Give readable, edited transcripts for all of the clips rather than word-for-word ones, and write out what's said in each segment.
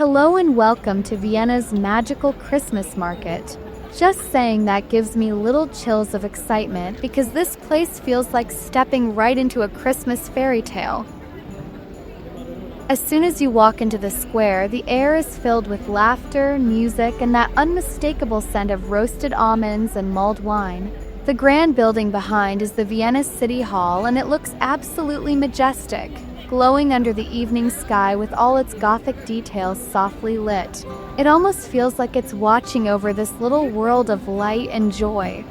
Hello and welcome to Vienna's magical Christmas market. Just saying that gives me little chills of excitement because this place feels like stepping right into a Christmas fairy tale. As soon as you walk into the square, the air is filled with laughter, music, and that unmistakable scent of roasted almonds and mulled wine. The grand building behind is the Vienna City Hall, and it looks absolutely majestic, glowing under the evening sky with all its Gothic details softly lit. It almost feels like it's watching over this little world of light and joy.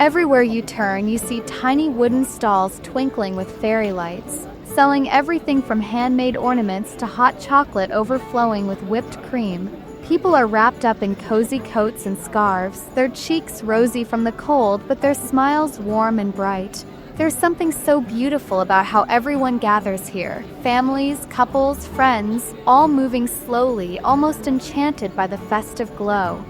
Everywhere you turn, you see tiny wooden stalls twinkling with fairy lights, selling everything from handmade ornaments to hot chocolate overflowing with whipped cream. People are wrapped up in cozy coats and scarves, their cheeks rosy from the cold, but their smiles warm and bright. There's something so beautiful about how everyone gathers here. Families, couples, friends, all moving slowly, almost enchanted by the festive glow.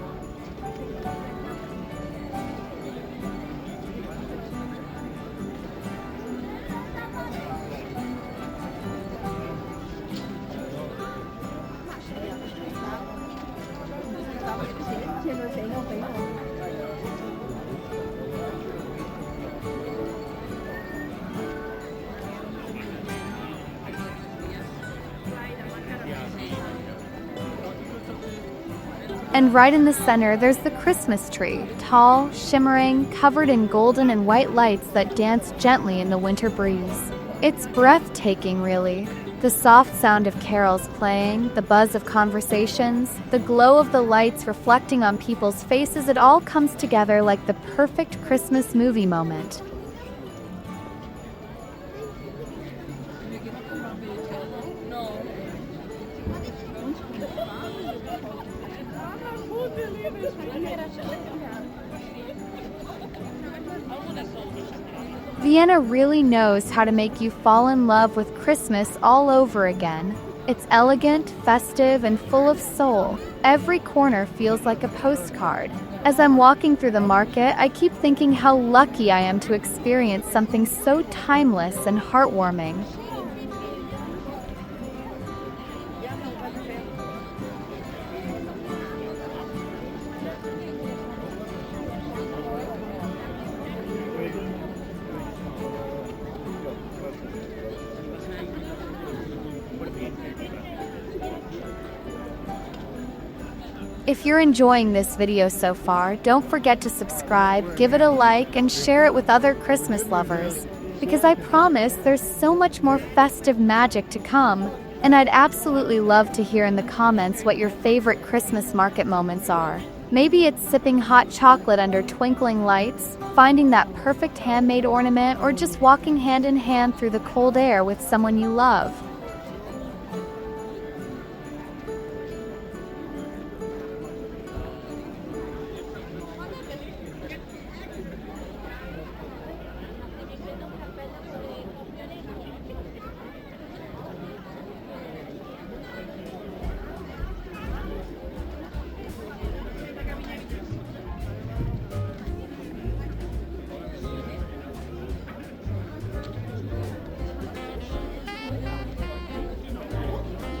And right in the center, there's the Christmas tree, tall, shimmering, covered in golden and white lights that dance gently in the winter breeze. It's breathtaking, really. The soft sound of carols playing, the buzz of conversations, the glow of the lights reflecting on people's faces, it all comes together like the perfect Christmas movie moment. Vienna really knows how to make you fall in love with Christmas all over again. It's elegant, festive, and full of soul. Every corner feels like a postcard. As I'm walking through the market, I keep thinking how lucky I am to experience something so timeless and heartwarming. If you're enjoying this video so far, don't forget to subscribe, give it a like, and share it with other Christmas lovers. Because I promise there's so much more festive magic to come, and I'd absolutely love to hear in the comments what your favorite Christmas market moments are. Maybe it's sipping hot chocolate under twinkling lights, finding that perfect handmade ornament, or just walking hand in hand through the cold air with someone you love.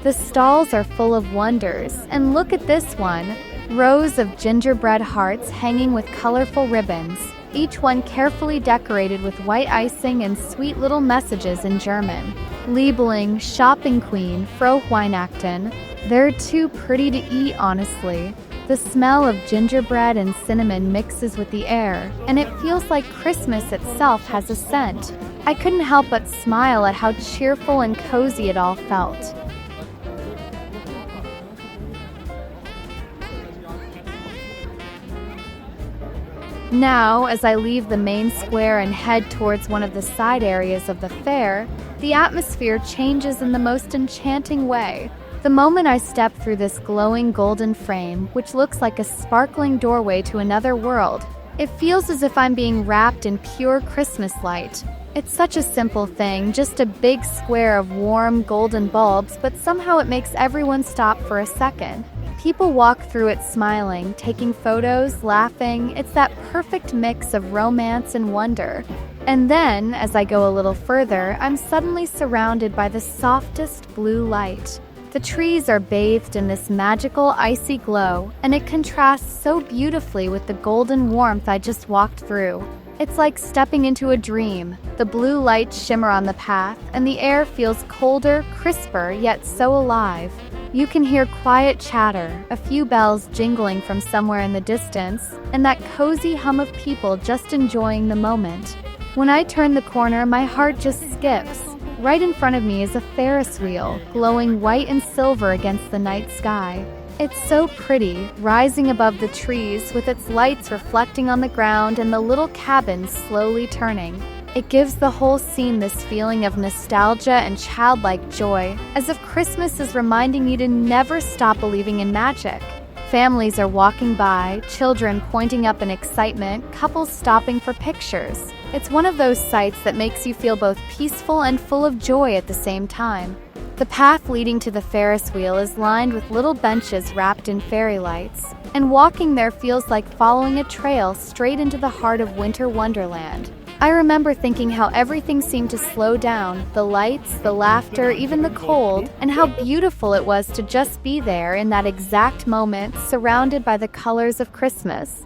The stalls are full of wonders, and look at this one. Rows of gingerbread hearts hanging with colorful ribbons, each one carefully decorated with white icing and sweet little messages in German. Labeling Shopping Queen, Frohe Weihnachten. They're too pretty to eat, honestly. The smell of gingerbread and cinnamon mixes with the air, and it feels like Christmas itself has a scent. I couldn't help but smile at how cheerful and cozy it all felt. Now, as I leave the main square and head towards one of the side areas of the fair, the atmosphere changes in the most enchanting way. The moment I step through this glowing golden frame, which looks like a sparkling doorway to another world, it feels as if I'm being wrapped in pure Christmas light. It's such a simple thing, just a big square of warm golden bulbs, but somehow it makes everyone stop for a second. People walk through it smiling, taking photos, laughing. It's that perfect mix of romance and wonder. And then, as I go a little further, I'm suddenly surrounded by the softest blue light. The trees are bathed in this magical icy glow, and it contrasts so beautifully with the golden warmth I just walked through. It's like stepping into a dream. The blue lights shimmer on the path, and the air feels colder, crisper, yet so alive. You can hear quiet chatter, a few bells jingling from somewhere in the distance, and that cozy hum of people just enjoying the moment. When I turn the corner, my heart just skips. Right in front of me is a Ferris wheel, glowing white and silver against the night sky. It's so pretty, rising above the trees with its lights reflecting on the ground and the little cabins slowly turning. It gives the whole scene this feeling of nostalgia and childlike joy, as if Christmas is reminding you to never stop believing in magic. Families are walking by, children pointing up in excitement, couples stopping for pictures. It's one of those sights that makes you feel both peaceful and full of joy at the same time. The path leading to the Ferris wheel is lined with little benches wrapped in fairy lights, and walking there feels like following a trail straight into the heart of winter wonderland. I remember thinking how everything seemed to slow down, the lights, the laughter, even the cold, and how beautiful it was to just be there in that exact moment, surrounded by the colors of Christmas.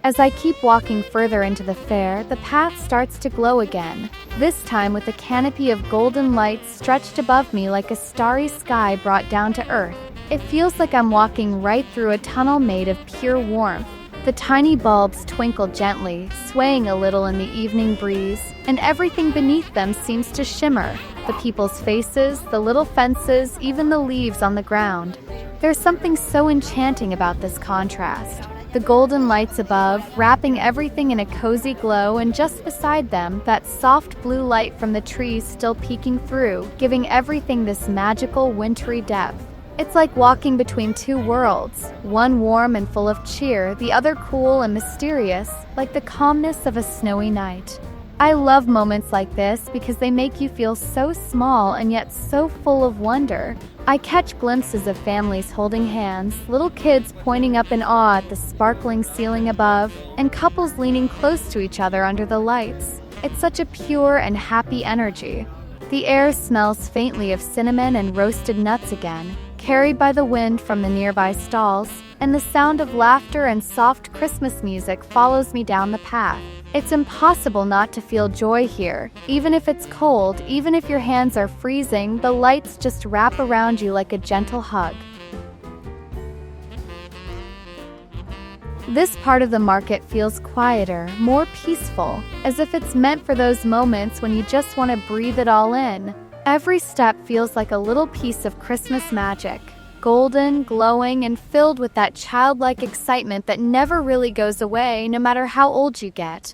As I keep walking further into the fair, the path starts to glow again, this time with a canopy of golden lights stretched above me like a starry sky brought down to earth. It feels like I'm walking right through a tunnel made of pure warmth. The tiny bulbs twinkle gently, swaying a little in the evening breeze, and everything beneath them seems to shimmer. The people's faces, the little fences, even the leaves on the ground. There's something so enchanting about this contrast. The golden lights above, wrapping everything in a cozy glow, and just beside them, that soft blue light from the trees still peeking through, giving everything this magical, wintry depth. It's like walking between two worlds, one warm and full of cheer, the other cool and mysterious, like the calmness of a snowy night. I love moments like this because they make you feel so small and yet so full of wonder. I catch glimpses of families holding hands, little kids pointing up in awe at the sparkling ceiling above, and couples leaning close to each other under the lights. It's such a pure and happy energy. The air smells faintly of cinnamon and roasted nuts again, carried by the wind from the nearby stalls, and the sound of laughter and soft Christmas music follows me down the path. It's impossible not to feel joy here. Even if it's cold, even if your hands are freezing, the lights just wrap around you like a gentle hug. This part of the market feels quieter, more peaceful, as if it's meant for those moments when you just want to breathe it all in. Every step feels like a little piece of Christmas magic. Golden, glowing, and filled with that childlike excitement that never really goes away, no matter how old you get.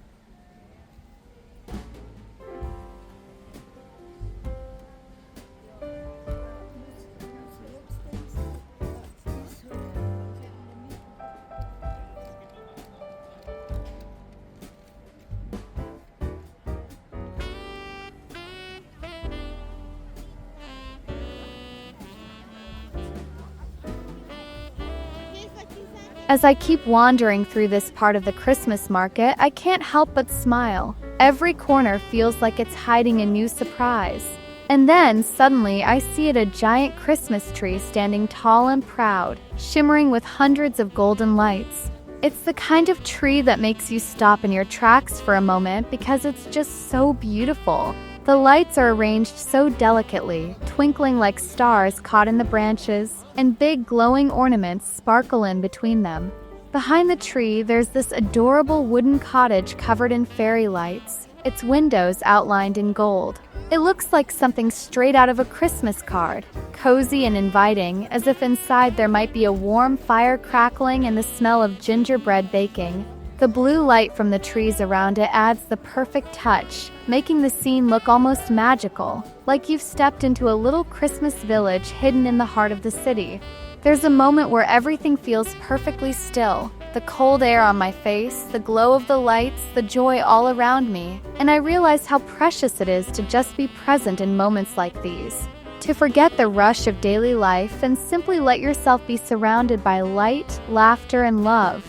As I keep wandering through this part of the Christmas market, I can't help but smile. Every corner feels like it's hiding a new surprise. And then, suddenly, I see it a giant Christmas tree standing tall and proud, shimmering with hundreds of golden lights. It's the kind of tree that makes you stop in your tracks for a moment because it's just so beautiful. The lights are arranged so delicately, twinkling like stars caught in the branches, and big glowing ornaments sparkle in between them. Behind the tree, there's this adorable wooden cottage covered in fairy lights, its windows outlined in gold. It looks like something straight out of a Christmas card, cozy and inviting, as if inside there might be a warm fire crackling and the smell of gingerbread baking. The blue light from the trees around it adds the perfect touch, making the scene look almost magical, like you've stepped into a little Christmas village hidden in the heart of the city. There's a moment where everything feels perfectly still. The cold air on my face, the glow of the lights, the joy all around me, and I realize how precious it is to just be present in moments like these. To forget the rush of daily life and simply let yourself be surrounded by light, laughter, and love.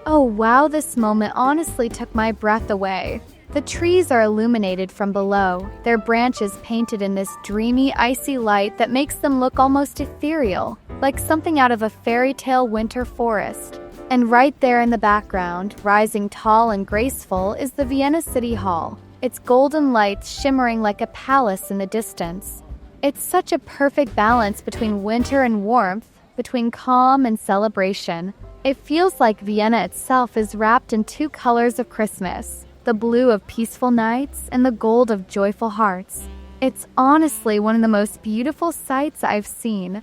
Oh wow, this moment honestly took my breath away. The trees are illuminated from below, their branches painted in this dreamy, icy light that makes them look almost ethereal, like something out of a fairy tale winter forest. And right there in the background, rising tall and graceful, is the Vienna City Hall, its golden lights shimmering like a palace in the distance. It's such a perfect balance between winter and warmth, between calm and celebration. It feels like Vienna itself is wrapped in two colors of Christmas, the blue of peaceful nights and the gold of joyful hearts. It's honestly one of the most beautiful sights I've seen.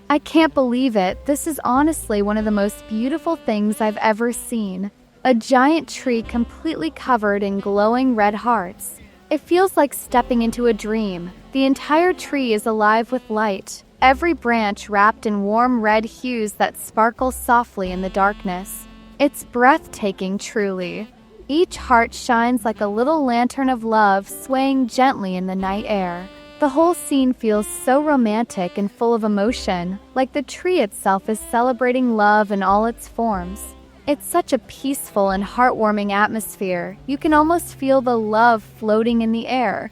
I can't believe it. This is honestly one of the most beautiful things I've ever seen. A giant tree completely covered in glowing red hearts. It feels like stepping into a dream. The entire tree is alive with light, every branch wrapped in warm red hues that sparkle softly in the darkness. It's breathtaking, truly. Each heart shines like a little lantern of love swaying gently in the night air. The whole scene feels so romantic and full of emotion, like the tree itself is celebrating love in all its forms. It's such a peaceful and heartwarming atmosphere. You can almost feel the love floating in the air.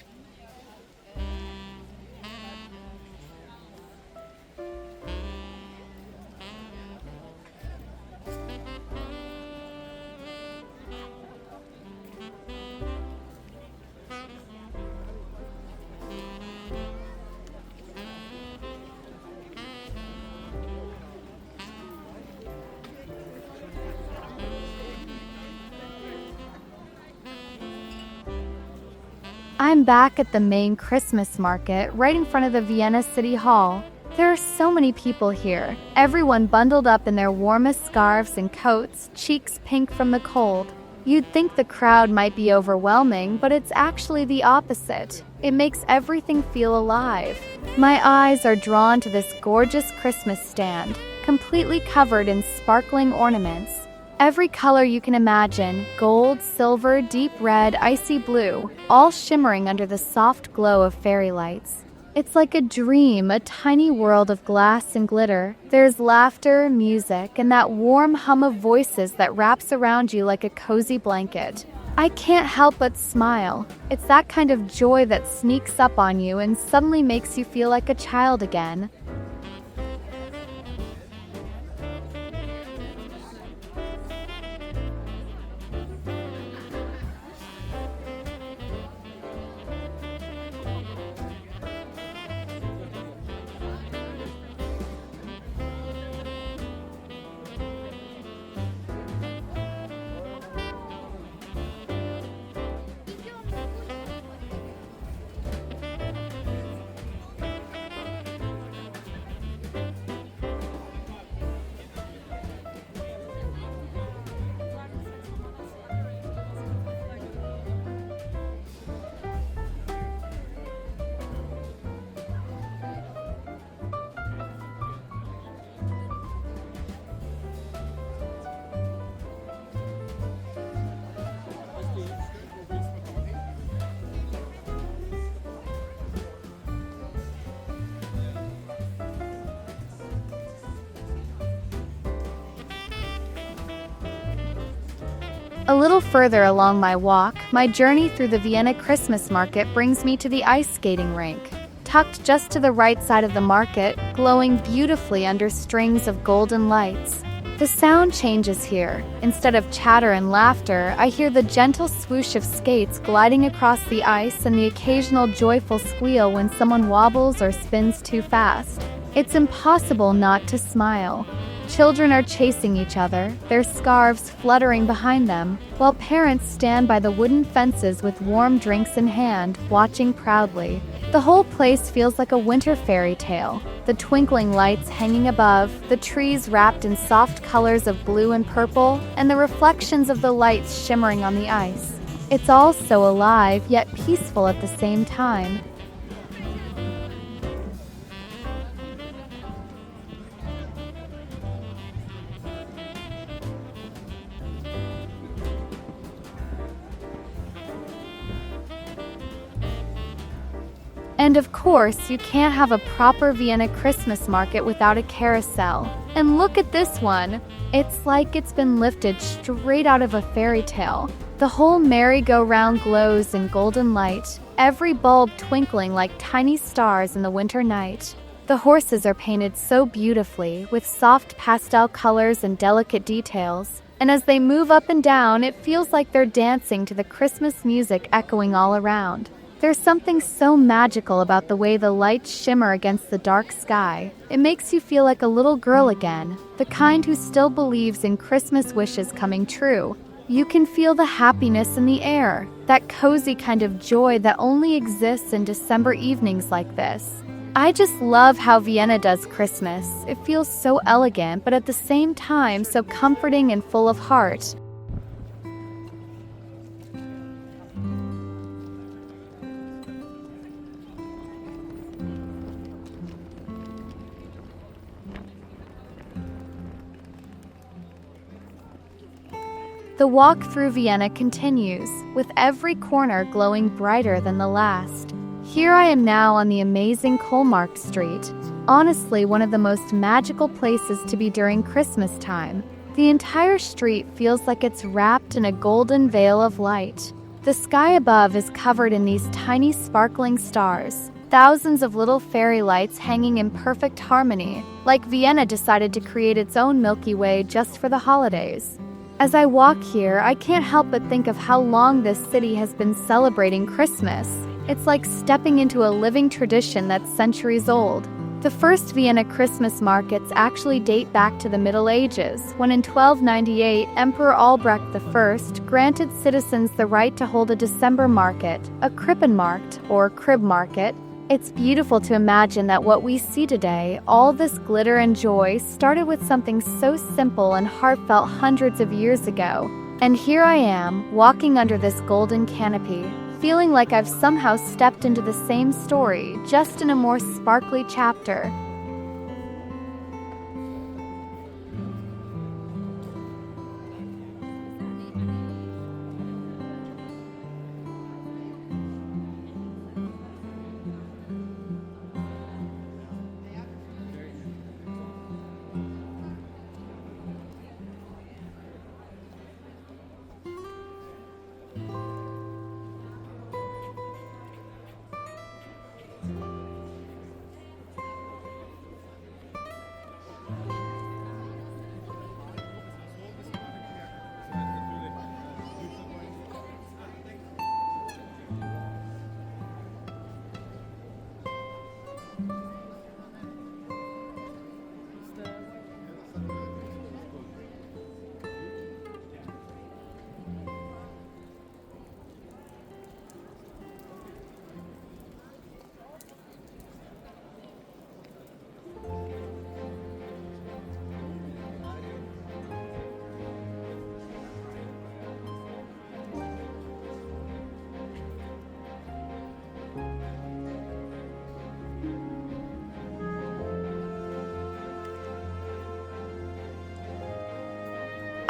I'm back at the main Christmas market right in front of the Vienna City Hall. There are so many people here, everyone bundled up in their warmest scarves and coats, cheeks pink from the cold. You'd think the crowd might be overwhelming, but it's actually the opposite. It makes everything feel alive. My eyes are drawn to this gorgeous Christmas stand, completely covered in sparkling ornaments. Every color you can imagine, gold, silver, deep red, icy blue, all shimmering under the soft glow of fairy lights. It's like a dream, a tiny world of glass and glitter. There's laughter, music, and that warm hum of voices that wraps around you like a cozy blanket. I can't help but smile. It's that kind of joy that sneaks up on you and suddenly makes you feel like a child again. A little further along my walk, my journey through the Vienna Christmas Market brings me to the ice skating rink. Tucked just to the right side of the market, glowing beautifully under strings of golden lights. The sound changes here. Instead of chatter and laughter, I hear the gentle swoosh of skates gliding across the ice and the occasional joyful squeal when someone wobbles or spins too fast. It's impossible not to smile. Children are chasing each other, their scarves fluttering behind them, while parents stand by the wooden fences with warm drinks in hand, watching proudly. The whole place feels like a winter fairy tale. The twinkling lights hanging above, the trees wrapped in soft colors of blue and purple, and the reflections of the lights shimmering on the ice. It's all so alive, yet peaceful at the same time. And of course, you can't have a proper Vienna Christmas market without a carousel. And look at this one! It's like it's been lifted straight out of a fairy tale. The whole merry-go-round glows in golden light, every bulb twinkling like tiny stars in the winter night. The horses are painted so beautifully, with soft pastel colors and delicate details. And as they move up and down, it feels like they're dancing to the Christmas music echoing all around. There's something so magical about the way the lights shimmer against the dark sky. It makes you feel like a little girl again, the kind who still believes in Christmas wishes coming true. You can feel the happiness in the air, that cozy kind of joy that only exists in December evenings like this. I just love how Vienna does Christmas. It feels so elegant, but at the same time so comforting and full of heart. The walk through Vienna continues, with every corner glowing brighter than the last. Here I am now on the amazing Kohlmarkt street, honestly one of the most magical places to be during Christmas time. The entire street feels like it's wrapped in a golden veil of light. The sky above is covered in these tiny sparkling stars, thousands of little fairy lights hanging in perfect harmony, like Vienna decided to create its own Milky Way just for the holidays. As I walk here, I can't help but think of how long this city has been celebrating Christmas. It's like stepping into a living tradition that's centuries old. The first Vienna Christmas markets actually date back to the Middle Ages, when in 1298, Emperor Albrecht I granted citizens the right to hold a December market, a Christkindlmarkt, or crib market. It's beautiful to imagine that what we see today, all this glitter and joy, started with something so simple and heartfelt hundreds of years ago. And here I am, walking under this golden canopy, feeling like I've somehow stepped into the same story, just in a more sparkly chapter.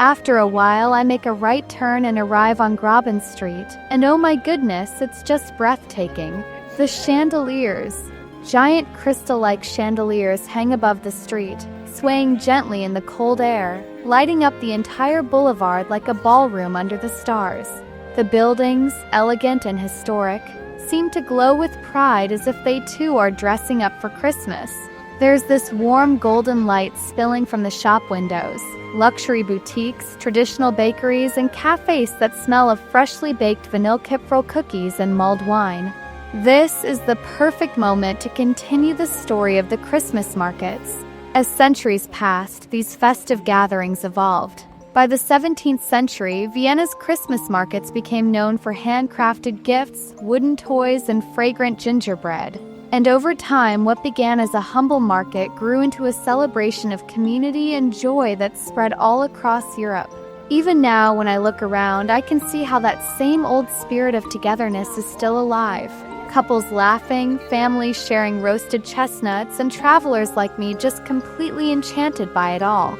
After a while, I make a right turn and arrive on Graben Street, and oh my goodness, it's just breathtaking. The chandeliers. Giant crystal-like chandeliers hang above the street, swaying gently in the cold air. lighting up the entire boulevard like a ballroom under the stars. The buildings, elegant and historic, seem to glow with pride as if they too are dressing up for Christmas. There's this warm golden light spilling from the shop windows, luxury boutiques, traditional bakeries, and cafes that smell of freshly baked vanilla kipferl cookies and mulled wine. This is the perfect moment to continue the story of the Christmas markets. As centuries passed, these festive gatherings evolved. By the 17th century, Vienna's Christmas markets became known for handcrafted gifts, wooden toys, and fragrant gingerbread. And over time, what began as a humble market grew into a celebration of community and joy that spread all across Europe. Even now, when I look around, I can see how that same old spirit of togetherness is still alive. Couples laughing, families sharing roasted chestnuts, and travelers like me just completely enchanted by it all.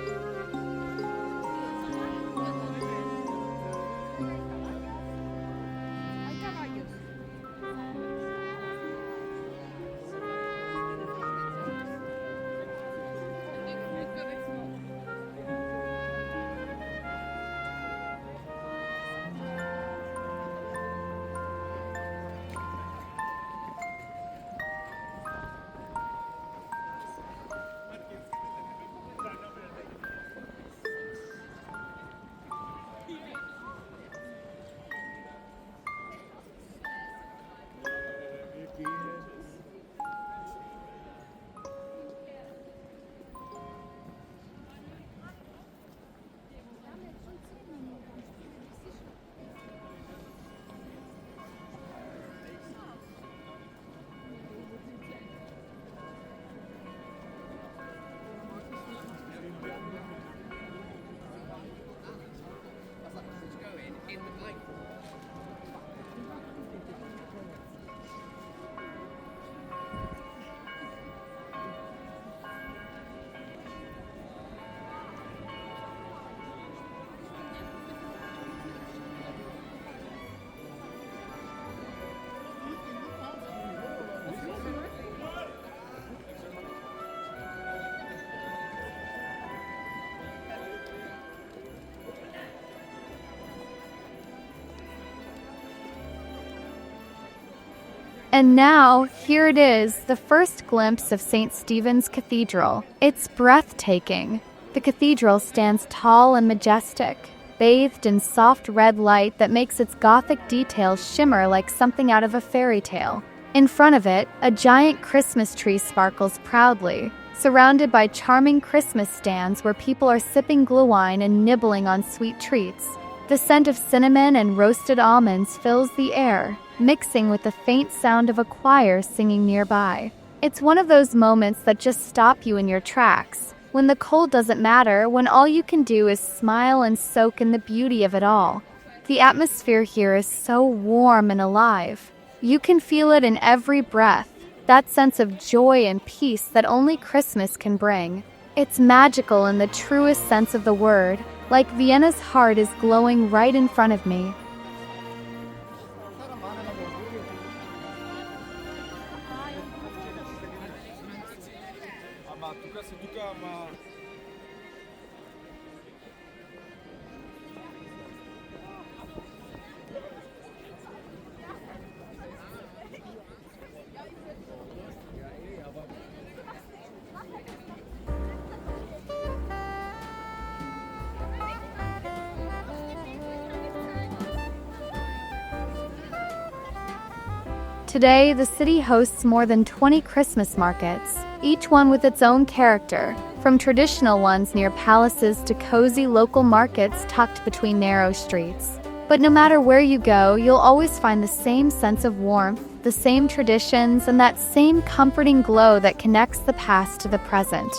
And now, here it is, the first glimpse of St. Stephen's Cathedral. It's breathtaking. The cathedral stands tall and majestic, bathed in soft red light that makes its Gothic details shimmer like something out of a fairy tale. In front of it, a giant Christmas tree sparkles proudly, surrounded by charming Christmas stands where people are sipping glühwein and nibbling on sweet treats. The scent of cinnamon and roasted almonds fills the air, mixing with the faint sound of a choir singing nearby. It's one of those moments that just stop you in your tracks, when the cold doesn't matter, when all you can do is smile and soak in the beauty of it all. The atmosphere here is so warm and alive. You can feel it in every breath, that sense of joy and peace that only Christmas can bring. It's magical in the truest sense of the word, like Vienna's heart is glowing right in front of me. Today, the city hosts more than 20 Christmas markets, each one with its own character, from traditional ones near palaces to cozy local markets tucked between narrow streets. But no matter where you go, you'll always find the same sense of warmth, the same traditions, and that same comforting glow that connects the past to the present.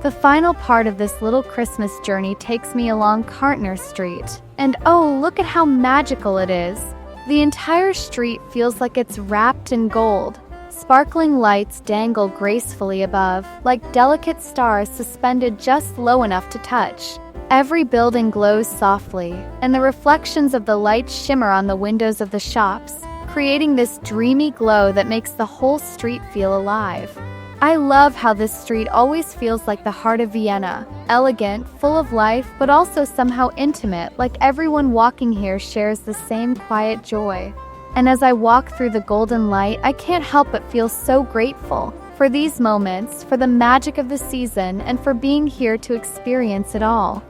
The final part of this little Christmas journey takes me along Kartner Street. And oh, look at how magical it is. The entire street feels like it's wrapped in gold. Sparkling lights dangle gracefully above, like delicate stars suspended just low enough to touch. Every building glows softly, and the reflections of the lights shimmer on the windows of the shops, creating this dreamy glow that makes the whole street feel alive. I love how this street always feels like the heart of Vienna, elegant, full of life, but also somehow intimate, like everyone walking here shares the same quiet joy. And as I walk through the golden light, I can't help but feel so grateful for these moments, for the magic of the season, and for being here to experience it all.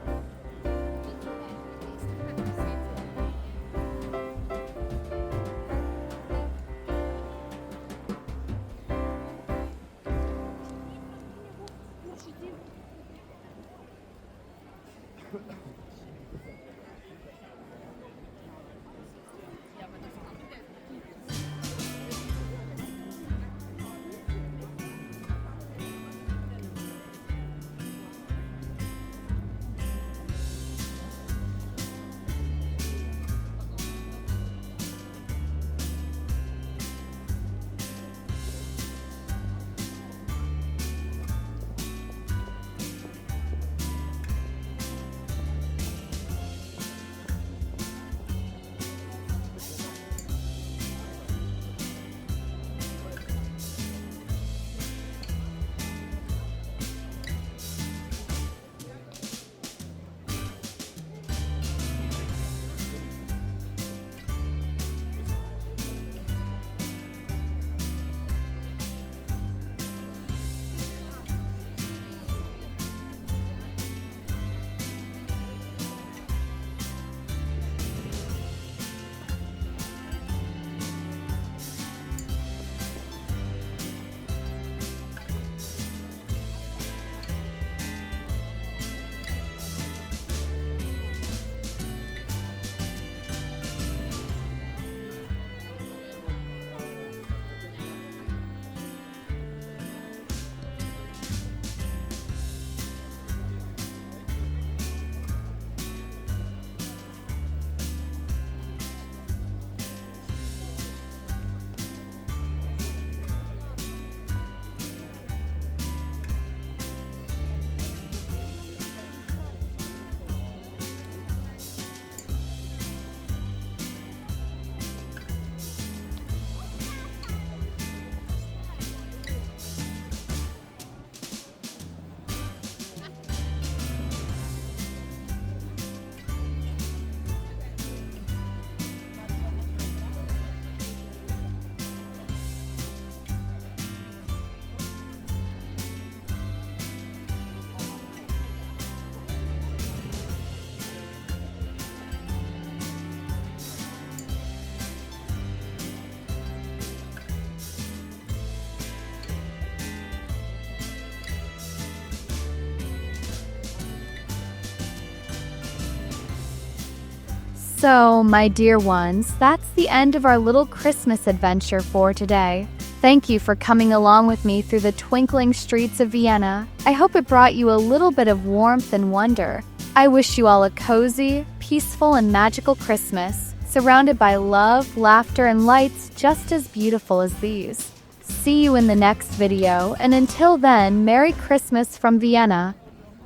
So, my dear ones, that's the end of our little Christmas adventure for today. Thank you for coming along with me through the twinkling streets of Vienna. I hope it brought you a little bit of warmth and wonder. I wish you all a cozy, peaceful, and magical Christmas, surrounded by love, laughter, and lights just as beautiful as these. See you in the next video, and until then, Merry Christmas from Vienna.